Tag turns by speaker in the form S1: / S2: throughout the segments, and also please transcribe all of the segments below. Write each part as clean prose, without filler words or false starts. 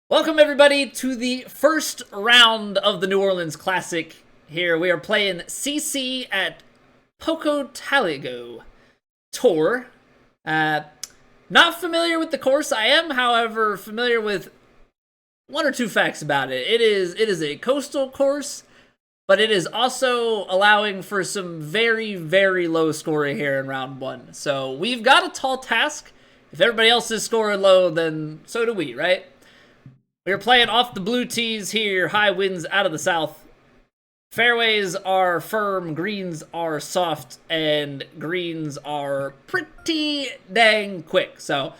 S1: Welcome everybody to the first round of the New Orleans Classic. Here we are playing CC at Pocotaligo Tour. Not familiar with the course. I am, however, familiar with one or two facts about it. It is a coastal course, but it is also allowing for some very, very low scoring here in round one. So we've got a tall task. If everybody else is scoring low, then so do we, right? We're playing off the blue tees here, high winds out of the south. Fairways are firm, greens are soft, and greens are pretty dang quick. So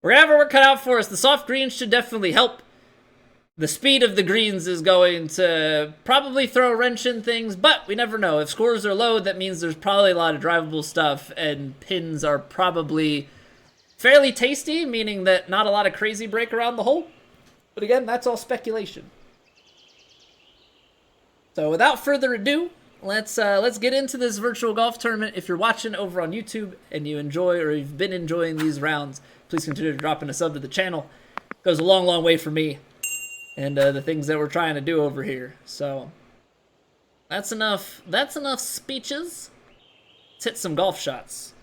S1: we're gonna have our work cut out for us. The soft greens should definitely help. The speed of the greens is going to probably throw a wrench in things, but we never know. If scores are low, that means there's probably a lot of drivable stuff, and pins are probably fairly tasty, meaning that not a lot of crazy break around the hole. But again, that's all speculation. So without further ado, let's get into this virtual golf tournament. If you're watching over on YouTube and you enjoy or you've been enjoying these rounds, please consider dropping a sub to the channel. It goes a long, long way for me and the things that we're trying to do over here. So that's enough. That's enough speeches. Let's hit some golf shots.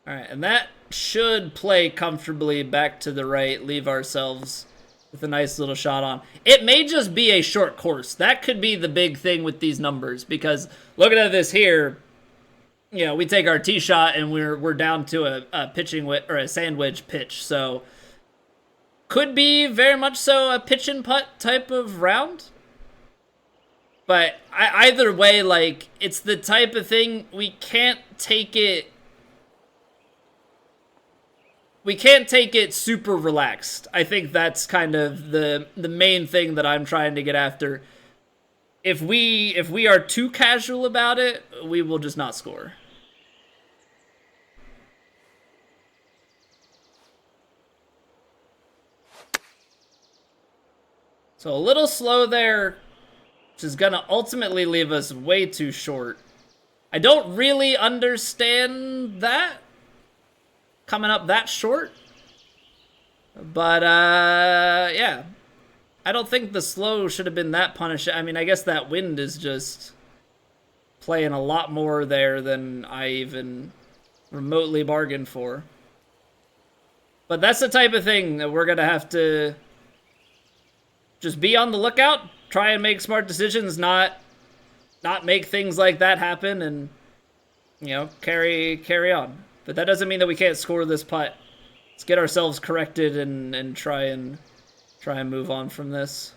S1: All right, and that should play comfortably back to the right, leave ourselves with a nice little shot on. It may just be a short course. That could be the big thing with these numbers, because looking at this here, you know, we take our tee shot and we're down to a pitching or a sandwich pitch. So could be very much so a pitch and putt type of round. But either way, like, it's the type of thing we can't take it. We can't take it super relaxed. I think that's kind of the main thing that I'm trying to get after. If we are too casual about it, we will just not score. So a little slow there, which is gonna ultimately leave us way too short. I don't really understand that. Coming up that short. But, yeah. I don't think the slow should have been that punishing. I mean, I guess that wind is just playing a lot more there than I even remotely bargained for. But that's the type of thing that we're going to have to just be on the lookout, try and make smart decisions, not make things like that happen, and, you know, carry on. But that doesn't mean that we can't score this putt. Let's get ourselves corrected and try and move on from this.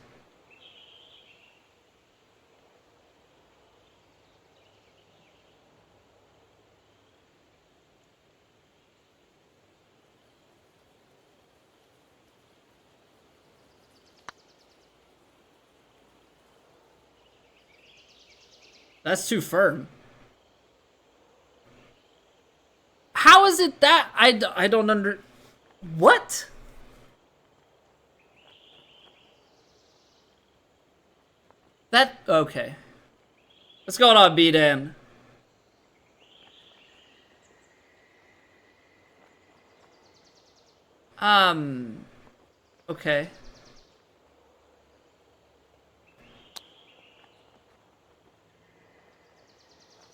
S1: That's too firm. How is it that I don't under... What? That... Okay. What's going on, B-Dan? Okay.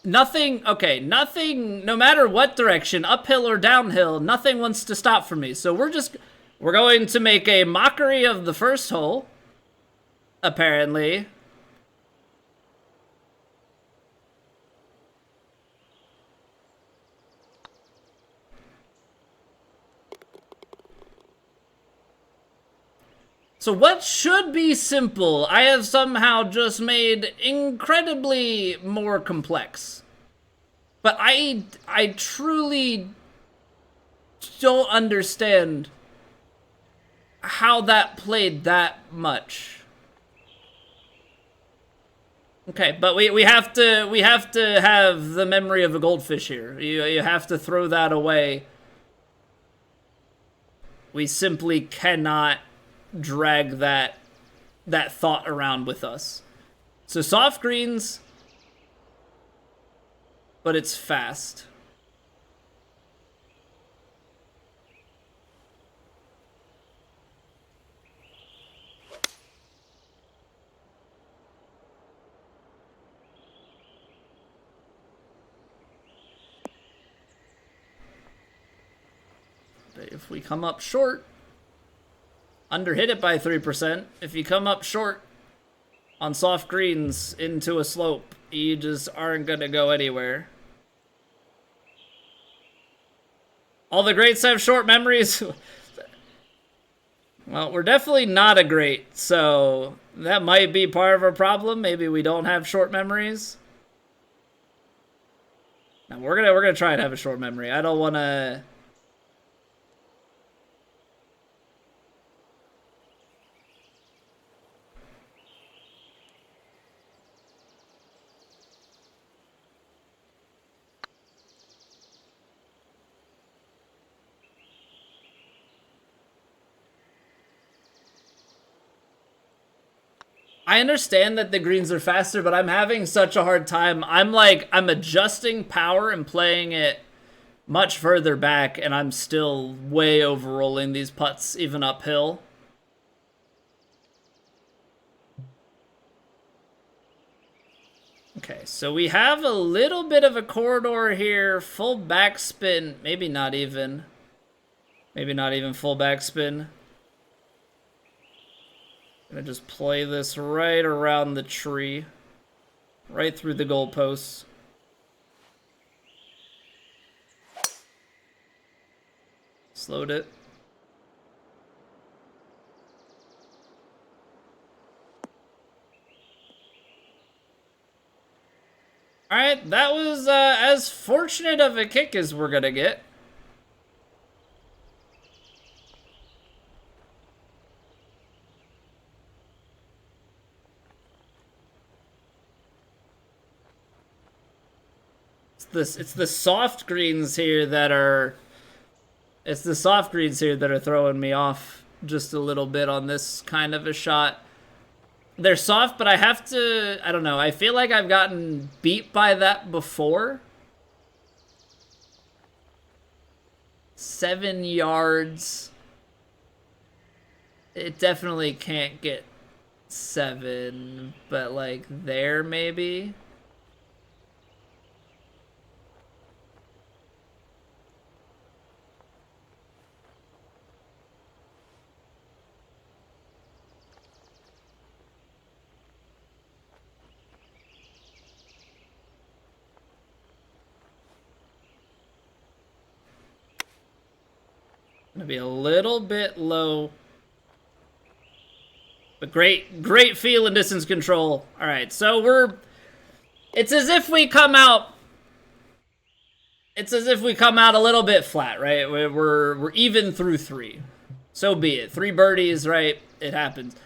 S1: Nothing, okay, nothing, no matter what direction, uphill or downhill, nothing wants to stop for me. So we're going to make a mockery of the first hole, apparently. So what should be simple, I have somehow just made incredibly more complex. But I truly don't understand how that played that much. Okay, but we have to have the memory of a goldfish here. You have to throw that away. We simply cannot drag that thought around with us. So soft greens, but it's fast. if we come up short, underhit it by 3%. If you come up short on soft greens into a slope, you just aren't gonna go anywhere. All the greats have short memories. Well, we're definitely not a great, so that might be part of our problem. Maybe we don't have short memories. Now we're gonna try and have a short memory. I don't wanna. I understand that the greens are faster, but I'm having such a hard time. I'm adjusting power and playing it much further back, and I'm still way overrolling these putts, even uphill. Okay, so we have a little bit of a corridor here. Full backspin. Maybe not even. Maybe not even full backspin. Gonna just play this right around the tree. Right through the goalposts. Slowed it. Alright, that was as fortunate of a kick as we're gonna get. It's the soft greens here that are... It's the soft greens here that are throwing me off just a little bit on this kind of a shot. They're soft, but I have to... I don't know. I feel like I've gotten beat by that before. 7 yards. It definitely can't get 7, but like there maybe. Gonna be a little bit low. But great feel and distance control. Alright, so we're... It's as if we come out... It's as if we come out a little bit flat, right? We're even through 3. So be it. 3 birdies, right? It happens.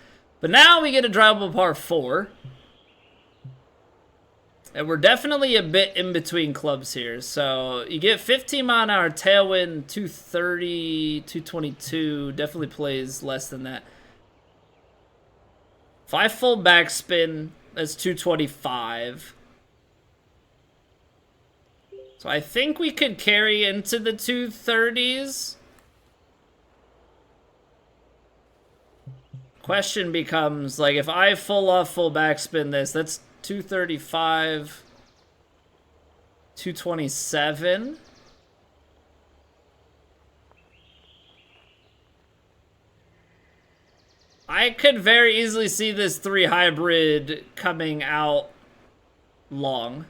S1: But now we get a drivable par 4. And we're definitely a bit in between clubs here. So you get 15 mile an hour tailwind, 230, 222. Definitely plays less than that. 5 full backspin, that's 225. So I think we could carry into the 230s. Question becomes, like, if I full backspin this, that's 235, 227. I could very easily see this 3 hybrid coming out long.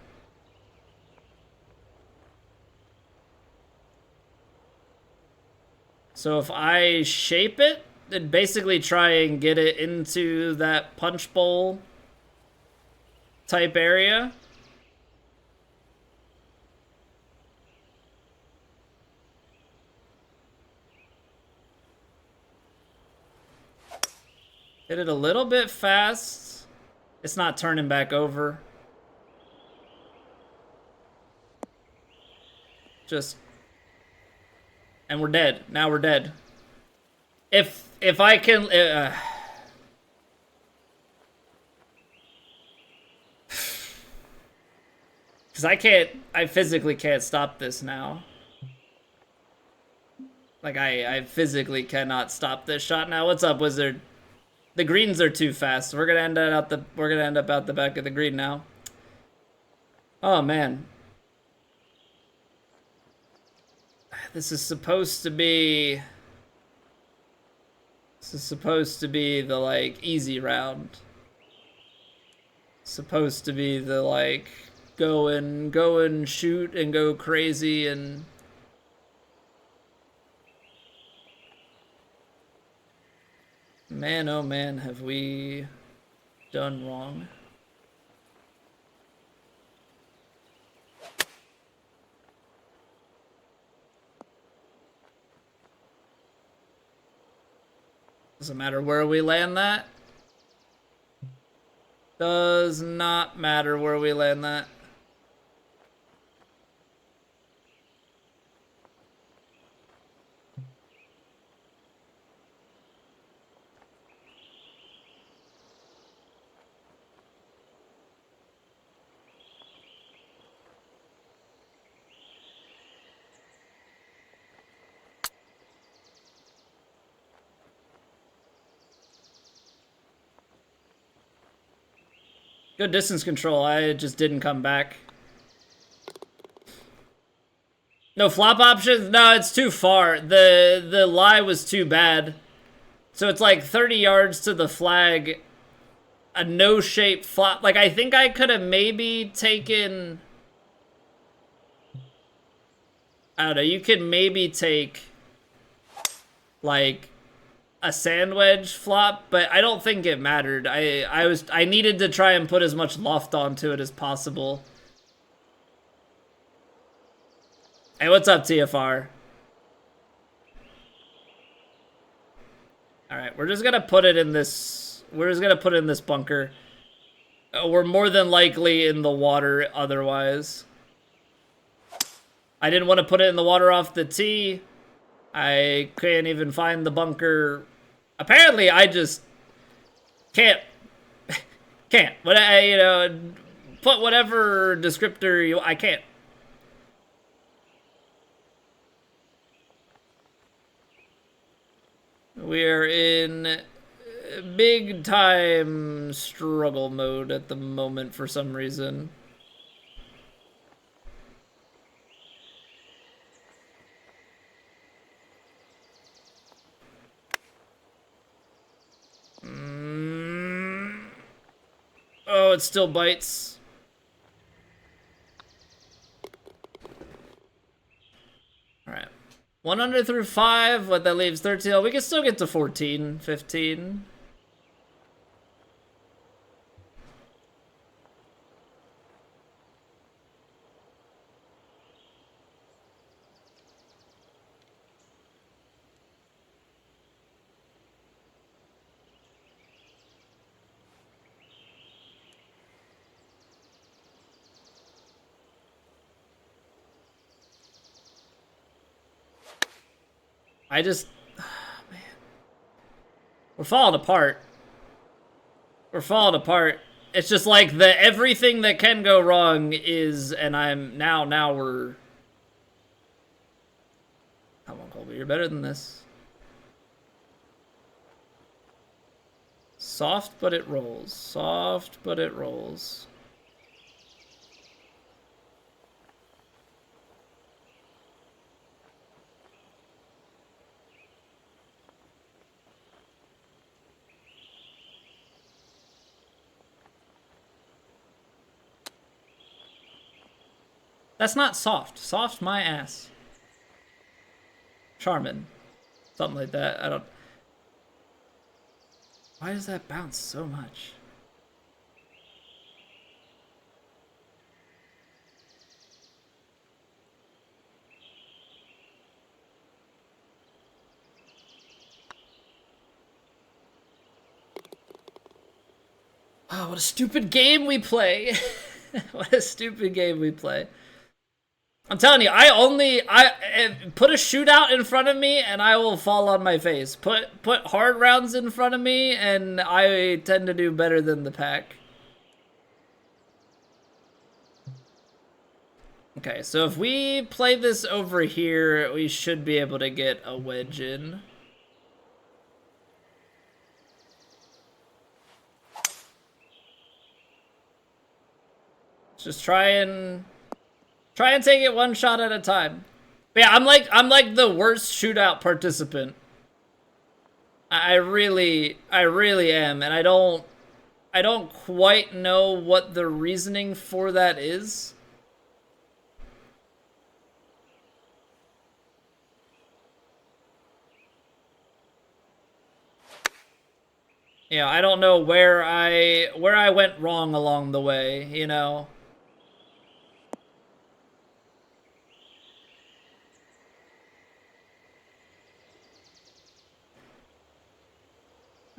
S1: So if I shape it, then basically try and get it into that punch bowl type area. Hit it a little bit fast. It's not turning back over. Just... And we're dead. Now we're dead. If I can... Because I physically can't stop this now. Like, I physically cannot stop this shot now. What's up, Wizard? The greens are too fast. We're gonna end up out the back of the green now. Oh man. This is supposed to be... This is supposed to be the, like, easy round. Supposed to be the, like, go and shoot and go crazy and... Man, oh man, have we done wrong. Doesn't matter where we land that. Does not matter where we land that. Good distance control, I just didn't come back. No flop options? No, it's too far. The lie was too bad. So it's like 30 yards to the flag. A no-shape flop. Like, I think I could have maybe taken... I don't know, you could maybe take... like... a sand wedge flop, but I don't think it mattered. I needed to try and put as much loft onto it as possible. Hey, what's up, TFR? All right, we're just gonna put it in this. We're just gonna put it in this bunker. We're more than likely in the water otherwise. I didn't want to put it in the water off the tee. I can't even find the bunker. Apparently, I just can't. Can't. But put whatever descriptor you. I can't. We're in big time struggle mode at the moment for some reason. Oh, it still bites. All right. 1 under through 5, what that leaves 13. Oh, we can still get to 14, 15. I just, oh, man. We're falling apart. We're falling apart. It's just like everything that can go wrong is, and I'm now we're. Come on, Colby, you're better than this. Soft, but it rolls. Soft, but it rolls. That's not soft. Soft my ass. Charmin. Something like that. I don't... Why does that bounce so much? Oh, what a stupid game we play. What a stupid game we play. I'm telling you, I put a shootout in front of me and I will fall on my face. Put hard rounds in front of me and I tend to do better than the pack. Okay, so if we play this over here, we should be able to get a wedge in. Just try and take it one shot at a time. But yeah, I'm like the worst shootout participant. I really am, and I don't quite know what the reasoning for that is. You know, I don't know where I went wrong along the way, you know.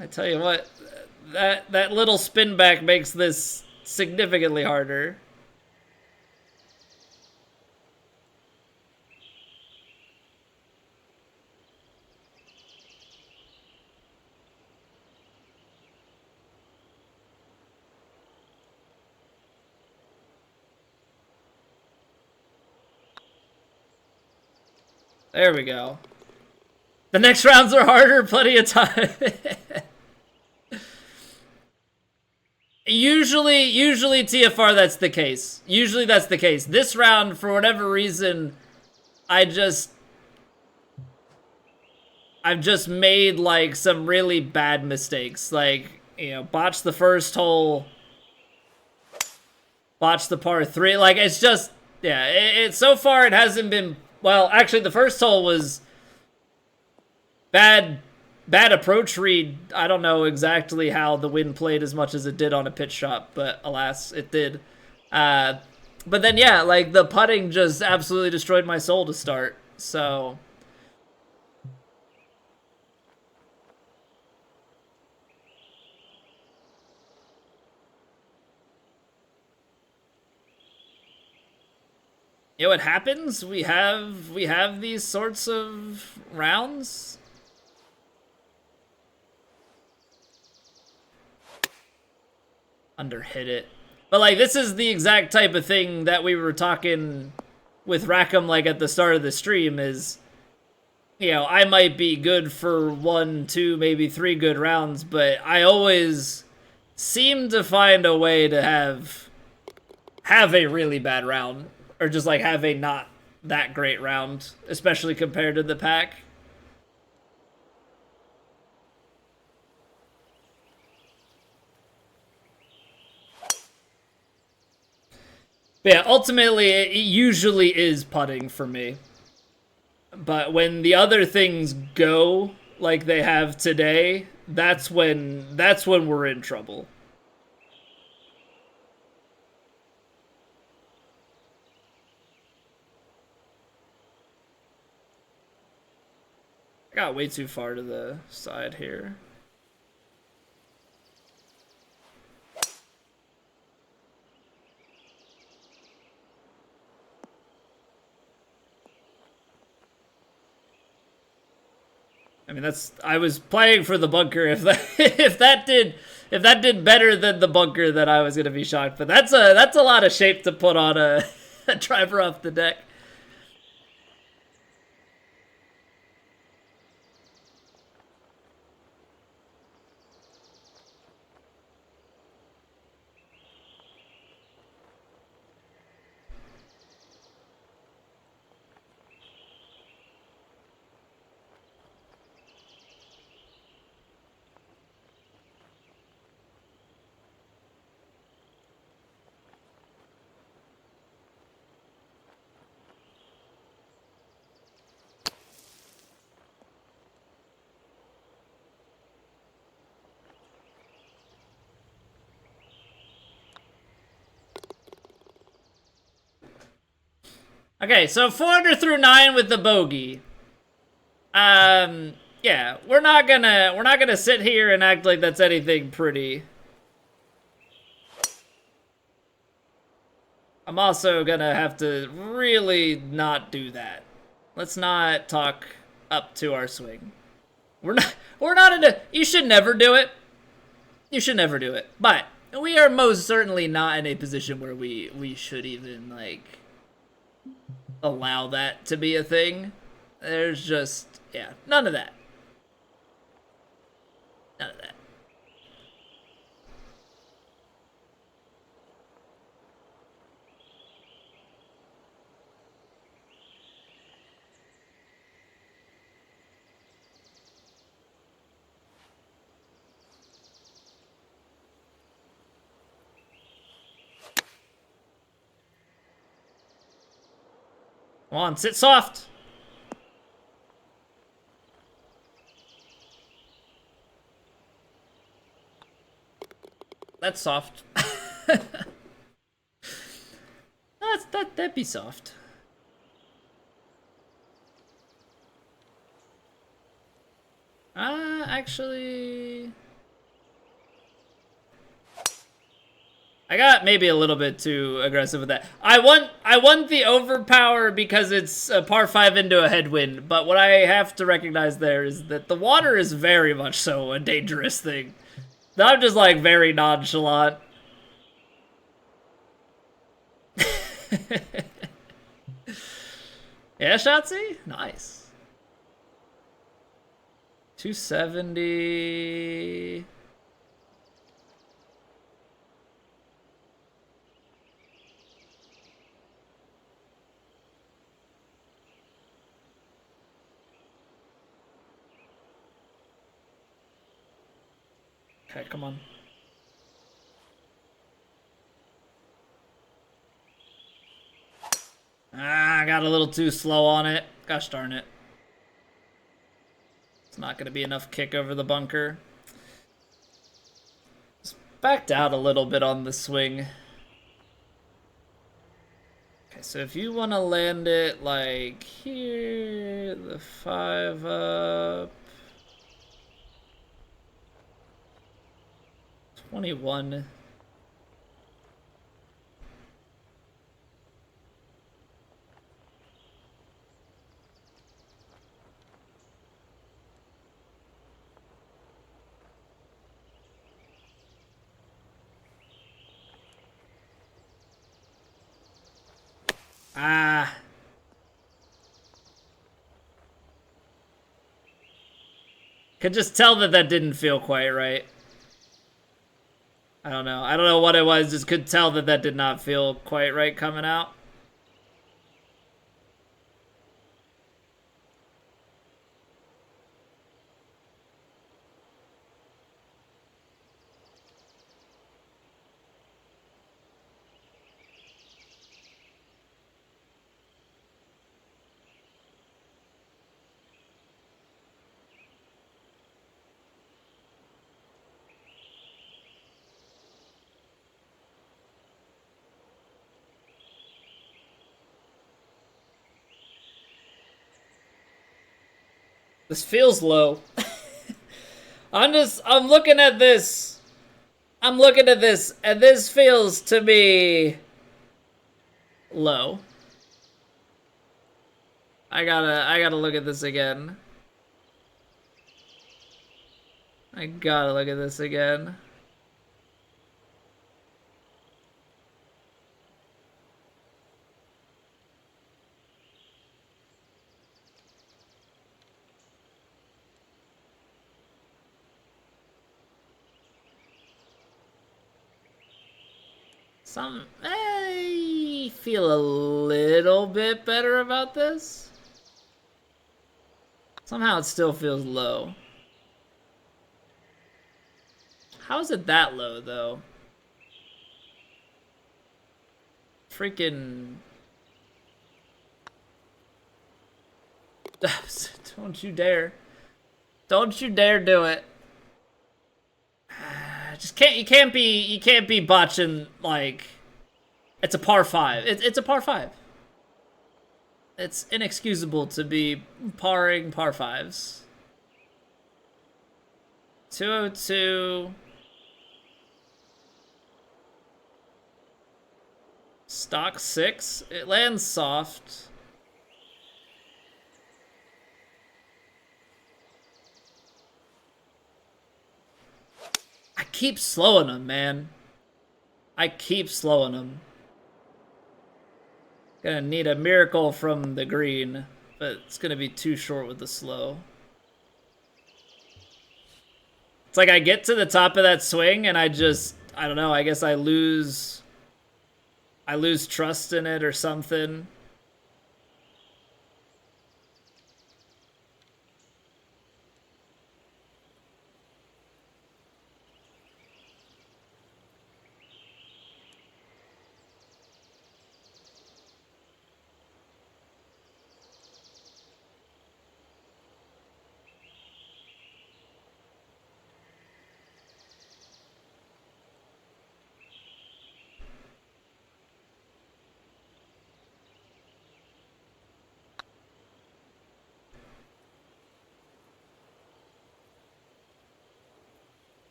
S1: I tell you what, that little spin back makes this significantly harder. There we go. The next rounds are harder, plenty of time. Usually TFR that's the case. Usually that's the case. This round, for whatever reason, I've just made like some really bad mistakes. Like, you know, botched the first hole, botched the par three. Like, it's just, yeah, it so far it hasn't been, well, actually the first hole was bad approach read. I don't know exactly how the wind played as much as it did on a pitch shot, but alas, it did. But then, yeah, like, the putting just absolutely destroyed my soul to start. So, you know what happens? We have these sorts of rounds. Underhit it. But, like, this is the exact type of thing that we were talking with Rackham, like, at the start of the stream is, you know, I might be good for 1, 2, maybe 3 good rounds, but I always seem to find a way to have a really bad round, or just, like, have a not that great round, especially compared to the pack. But yeah, ultimately, it usually is putting for me. But when the other things go like they have today, that's when we're in trouble. I got way too far to the side here. I mean, I was playing for the bunker. If that if that did better than the bunker, then I was gonna be shocked. But that's a lot of shape to put on a driver off the deck. Okay, so 4 through 9 with the bogey. Yeah, we're not gonna sit here and act like that's anything pretty. I'm also gonna have to really not do that. Let's not talk up to our swing. We're not in a, you should never do it. You should never do it. But we are most certainly not in a position where we should even like allow that to be a thing. There's just, yeah, none of that. None of that. Come on, sit soft. That's soft. That'd be soft. Actually, I got maybe a little bit too aggressive with that. I want the overpower because it's a par 5 into a headwind, but what I have to recognize there is that the water is very much so a dangerous thing. I'm just like very nonchalant. Yeah, Shotzi? Nice. 270. Okay, come on. I got a little too slow on it. Gosh darn it. It's not going to be enough kick over the bunker. Just backed out a little bit on the swing. Okay, so if you want to land it like here, the 5 up. 21. Could just tell that didn't feel quite right. I don't know. I don't know what it was. Just could tell that did not feel quite right coming out. This feels low. I'm looking at this. I'm looking at this, and this feels to me low. I gotta look at this again. I gotta look at this again. I feel a little bit better about this. Somehow it still feels low. How is it that low, though? Freaking... Don't you dare. Don't you dare do it. You can't be botching, like... It's a par 5. It's a par 5. It's inexcusable to be parring par 5s. 202. Stock 6. It lands soft. I keep slowing him, man. I keep slowing him. Gonna need a miracle from the green, but it's gonna be too short with the slow. It's like I get to the top of that swing and I don't know, I guess I lose trust in it or something.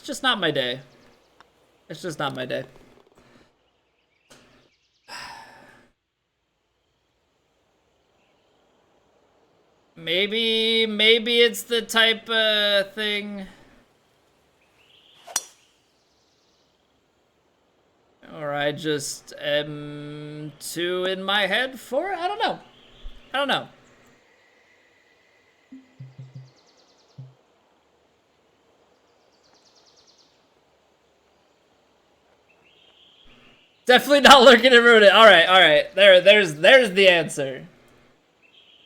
S1: It's just not my day. It's just not my day. Maybe it's the type of thing. Or I just am too in my head for it? I don't know. I don't know. Definitely not looking to ruin it. All right. There's the answer.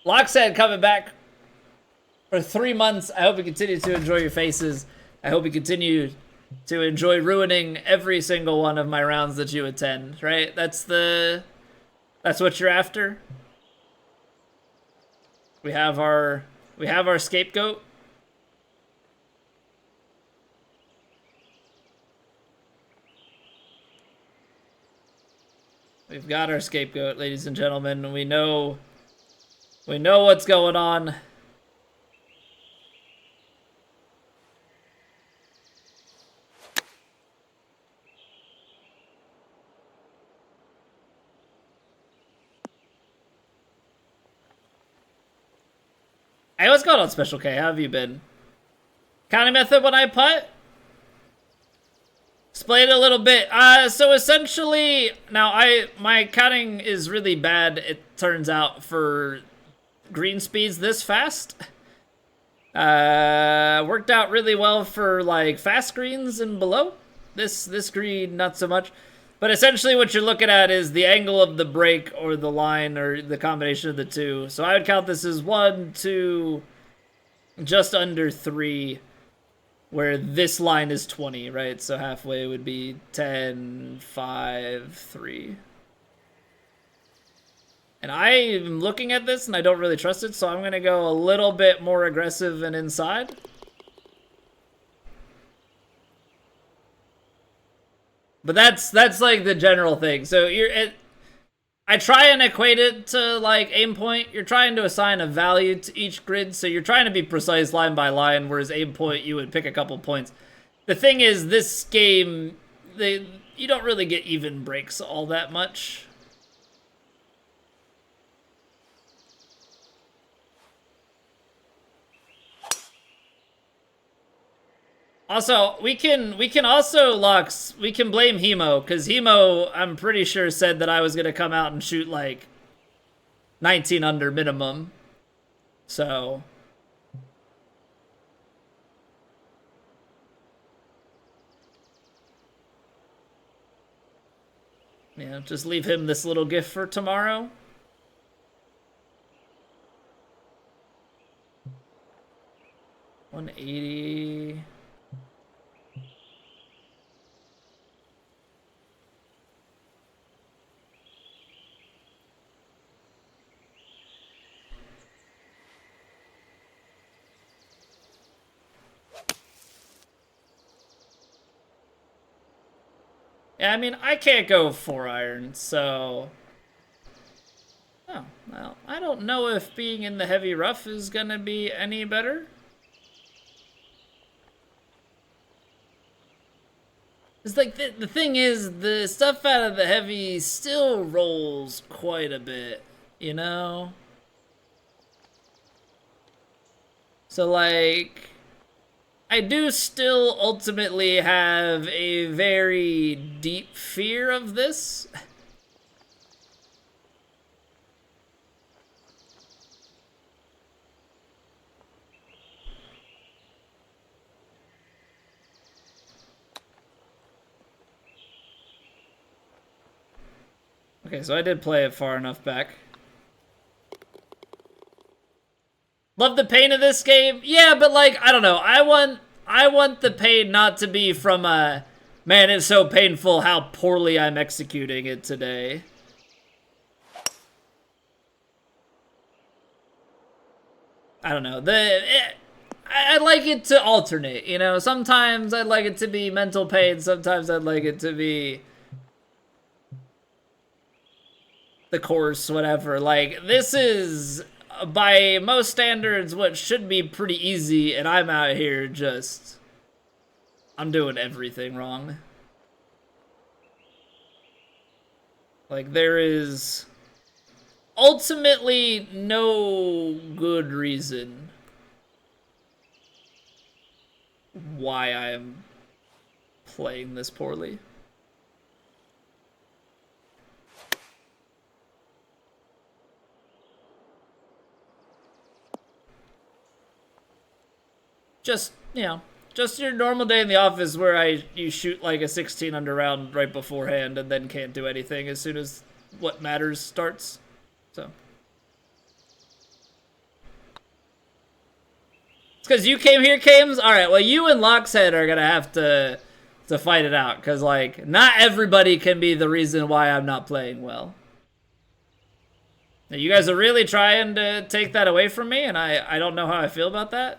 S1: Lockset coming back for 3 months. I hope you continue to enjoy your faces. I hope you continue to enjoy ruining every single one of my rounds that you attend, right? That's what you're after. We have our scapegoat. We've got our scapegoat, ladies and gentlemen. We know what's going on. Hey, what's going on, Special K? How have you been? Counting method when I putt? Explain a little bit. So essentially, now my counting is really bad, it turns out, for green speeds this fast. Worked out really well for like fast greens and below. This green, not so much. But essentially what you're looking at is the angle of the break or the line or the combination of the two. So I would count this as 1, 2, just under 3, where this line is 20, right? So halfway would be 10, 5, 3. And I'm looking at this and I don't really trust it, so I'm gonna go a little bit more aggressive and inside. But that's like the general thing. So I try and equate it to like aim point. You're trying to assign a value to each grid, so you're trying to be precise line by line, whereas aim point you would pick a couple points. The thing is, this game, you don't really get even breaks all that much. Also, we can also, Lux, we can blame Hemo, because Hemo, I'm pretty sure, said that I was going to come out and shoot, like, 19 under minimum. So... yeah, just leave him this little gift for tomorrow. $180... Yeah, I mean, I can't go 4 iron, so... oh, well, I don't know if being in the heavy rough is gonna be any better. It's like, the thing is, the stuff out of the heavy still rolls quite a bit, you know? So, like... I do still ultimately have a very deep fear of this. Okay, so I did play it far enough back. Love the pain of this game? Yeah, but like, I don't know. I want the pain not to be from a, man, it's so painful how poorly I'm executing it today. I don't know. I like it to alternate, you know? Sometimes I'd like it to be mental pain, sometimes I'd like it to be the course, whatever. Like, this is... by most standards, what should be pretty easy, and I'm out here just I'm doing everything wrong. Like, there is ultimately no good reason why I am playing this poorly. Just, you know, just your normal day in the office where you shoot like a 16 under round right beforehand and then can't do anything as soon as what matters starts. So it's because you came here, Kames. All right, well, you and Lockshead are gonna have to fight it out because like not everybody can be the reason why I'm not playing well. Now, you guys are really trying to take that away from me, and I don't know how I feel about that.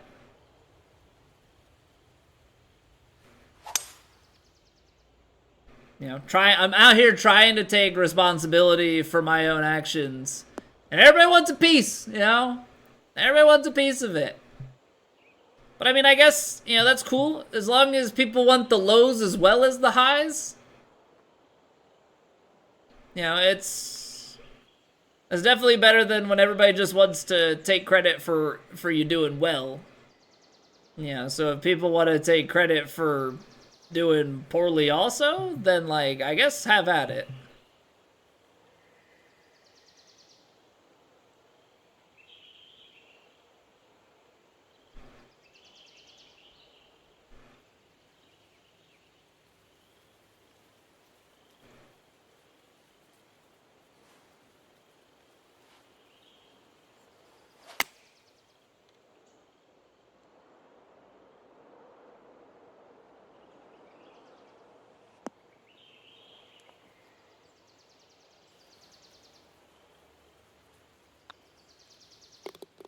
S1: You know, I'm out here trying to take responsibility for my own actions. And everybody wants a piece, you know? Everybody wants a piece of it. But I mean, I guess, you know, that's cool. As long as people want the lows as well as the highs. You know, it's definitely better than when everybody just wants to take credit for you doing well. Yeah, so if people want to take credit for doing poorly also, then like I guess have at it.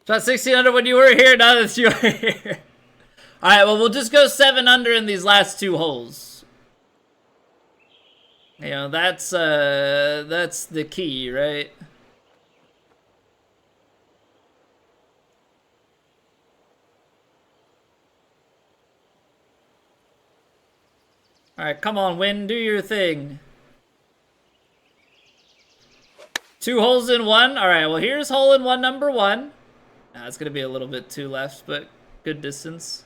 S1: Shot 16 under when you were here, now that you are here. Alright, well, we'll just go 7 under in these last 2 holes. You know, that's the key, right? Alright, come on, Win, do your thing. 2 holes in 1. Alright, well, here's hole in 1 number 1. It's going to be a little bit too left, but good distance.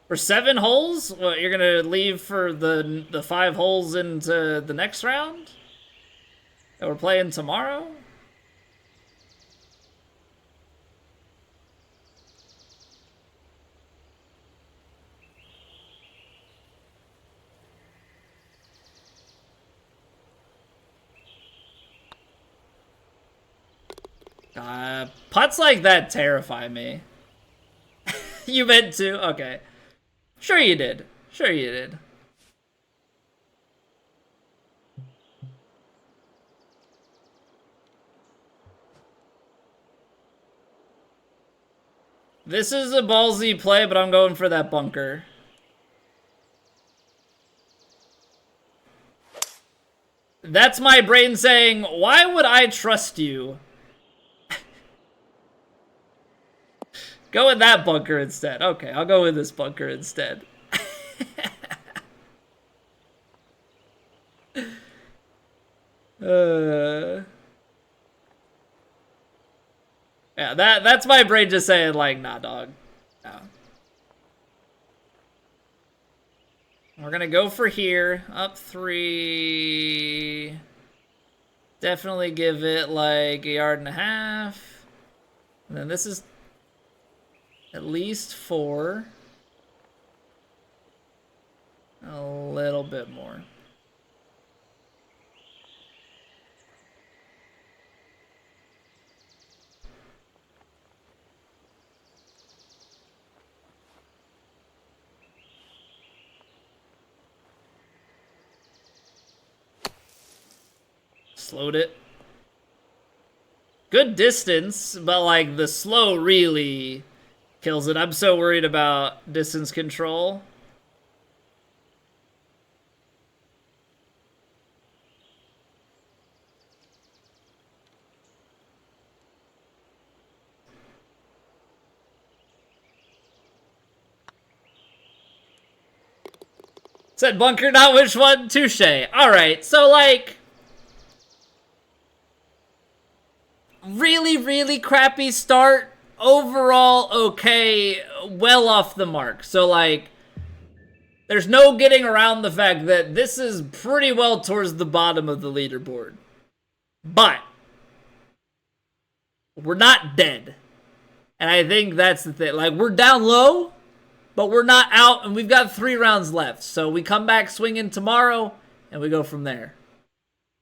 S1: For 7 holes? What, you're going to leave for the 5 holes into the next round? That we're playing tomorrow? Putts like that terrify me. You meant to? Okay. Sure you did. Sure you did. This is a ballsy play, but I'm going for that bunker. That's my brain saying, why would I trust you? Go with that bunker instead. Okay, I'll go with this bunker instead. Yeah, that's my brain just saying like, nah, dog. No. We're gonna go for here, up 3. Definitely give it like 1.5 yards. And then this is at least 4. A little bit more. Slowed it. Good distance, but like the slow really kills it. I'm so worried about distance control. Said bunker, not which one. Touche. Alright, so like... really, really crappy start. Overall, okay. Well off the mark. So like... there's no getting around the fact that this is pretty well towards the bottom of the leaderboard. But... we're not dead. And I think that's the thing. Like, we're down low, but we're not out, and we've got 3 rounds left. So we come back swinging tomorrow, and we go from there.